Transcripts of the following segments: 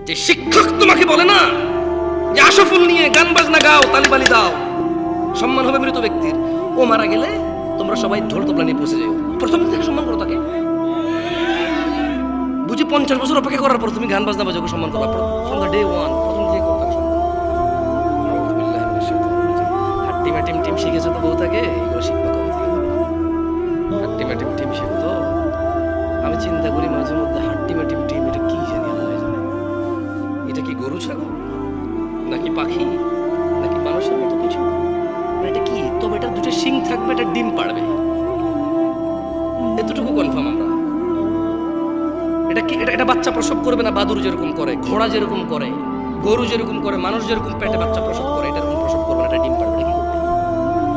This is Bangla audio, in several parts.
যে শিক্ষক তোমাকে বলে না যে আশফুল নিয়ে গান বাজনা গাও, তালিবালি দাও, সম্মান হবে মৃত ব্যক্তির, ও মারা গেলে তোমরা সবাই ঢোল তবলা নিয়ে পৌঁছে যাও, প্রথম দিন থেকে সম্মান করো তাকে। বুঝি 50 বছর অপেক্ষা করার পর তুমি গান বাজনা বাজাও, সম্মান করো ফ্রম দ্য ডে ওয়ান, প্রথম থেকে করো তাকে সম্মান। হাট্টিমা টিম টিম শিখেছে তো বউ তাকে, এগুলো শিখবা কবে থেকে? হাট্টিমা টিম টিম শিখো তো। আমি চিন্তা করি মাঝে মধ্যে হাট্টিমা টিম টিম এটা কি জানি, আল্লাহ জানে। এটা কি গরু ছাগল নাকি পাখি নাকি মানুষের মতো কিছু, এটা কি? তবে এটা দুটো শিং থাকবে, এটা ডিম পাড়বে, এতটুকু কনফার্ম আমরা। এটা কি? এটা বাচ্চা প্রসব করবে না, বাদুর যেরকম করে, ঘোড়া যেরকম করে, গরু যেরকম করে, মানুষ যেরকম পেটে বাচ্চা প্রসব করে, এটা এরকম প্রসব করবে না, এটা ডিম পাড়বে। এটা কি করবে?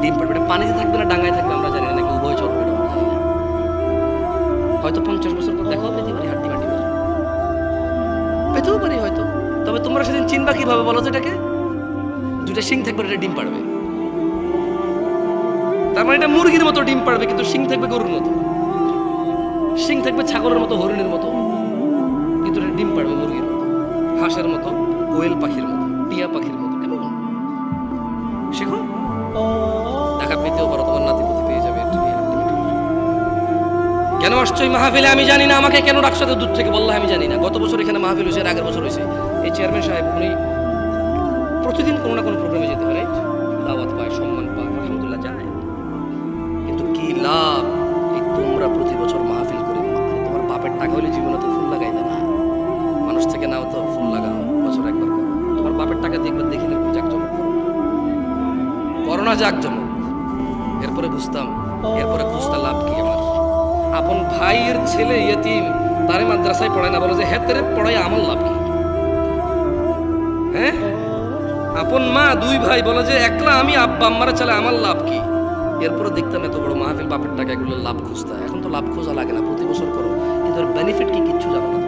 ডিম পাড়বে। এটা পানিতে থাকবে না ডাঙায় থাকবে আমরা জানি না, নাকি উভয় চলবে এটা আমরা জানি না। হয়তো 50 বছর পর দেখাও পেতে পারি, হাড্ডি মাটি পেতেও পারি হয়তো। তবে তোমরা সেদিন চিনবা কিভাবে বলো তো? এটাকে দুটা শিং থাকবে, এটা ডিম পাড়বে। তার মানে এটা মুরগির মতো ডিম পাড়বে, কিন্তু শিং থাকবে গরুর মতো, শিং থাকবে ছাগলের মতো, হরিণের মতো, কিন্তু এটা ডিম পাড়বে মুরগির মতো, হাঁসের মতো, কোয়েল পাখির মতো, টিয়া পাখির মতো। কেমন শেখো, দেখা পেতেও পারো, তোমার নাতিপুতি পেয়ে যাবে। কেন আসছো এই মাহফিলে আমি জানি না, আমাকে কেন ডাকছো দূর থেকে বললাম আমি জানি না। গত বছর এখানে মাহফিল হয়েছে, আগের বছর হয়েছে। এই চেয়ারম্যান সাহেব উনি প্রতিদিন কোনো না কোনো প্রোগ্রামে যেতে হয়, রাইট? দাওয়াত পায়, সম্মান পায়, আলহামদুলিল্লাহ যায়। কিন্তু কি লাভ এই তোমরা প্রতি বছর মাহফিল করে? তোমার বাপের টাকা হলে জীবনে তো ফুল লাগাই না, মানুষ থেকে নাও তো ফুল লাগাও, বছর একবার করো। তোমার বাপের টাকা দিয়ে একবার দেখি না জাকজমক করো, করো না জাকজমক। এরপরে বুঝতাম, এরপরে বুঝতাম লাভ কি আমার। আপন ভাইয়ের ছেলে ইয়েতিম, তারে মাদ্রাসায় পড়ায় না, বলো যে হ্যাঁ তেরে পড়াই আমার লাভ কি? হ্যাঁ, আপন মা দুই ভাই বলে যে একলা আমি আব্বা আম্মারা চলে, আমার লাভ কি? এরপরে দেখতাম এত বড় মাহফিল, বাপের টাকা, এগুলো লাভ খুঁজতা। এখন তো লাভ খোঁজা লাগে না, প্রতি বছর করো, কিন্তু বেনিফিট কি কিচ্ছু জানো না।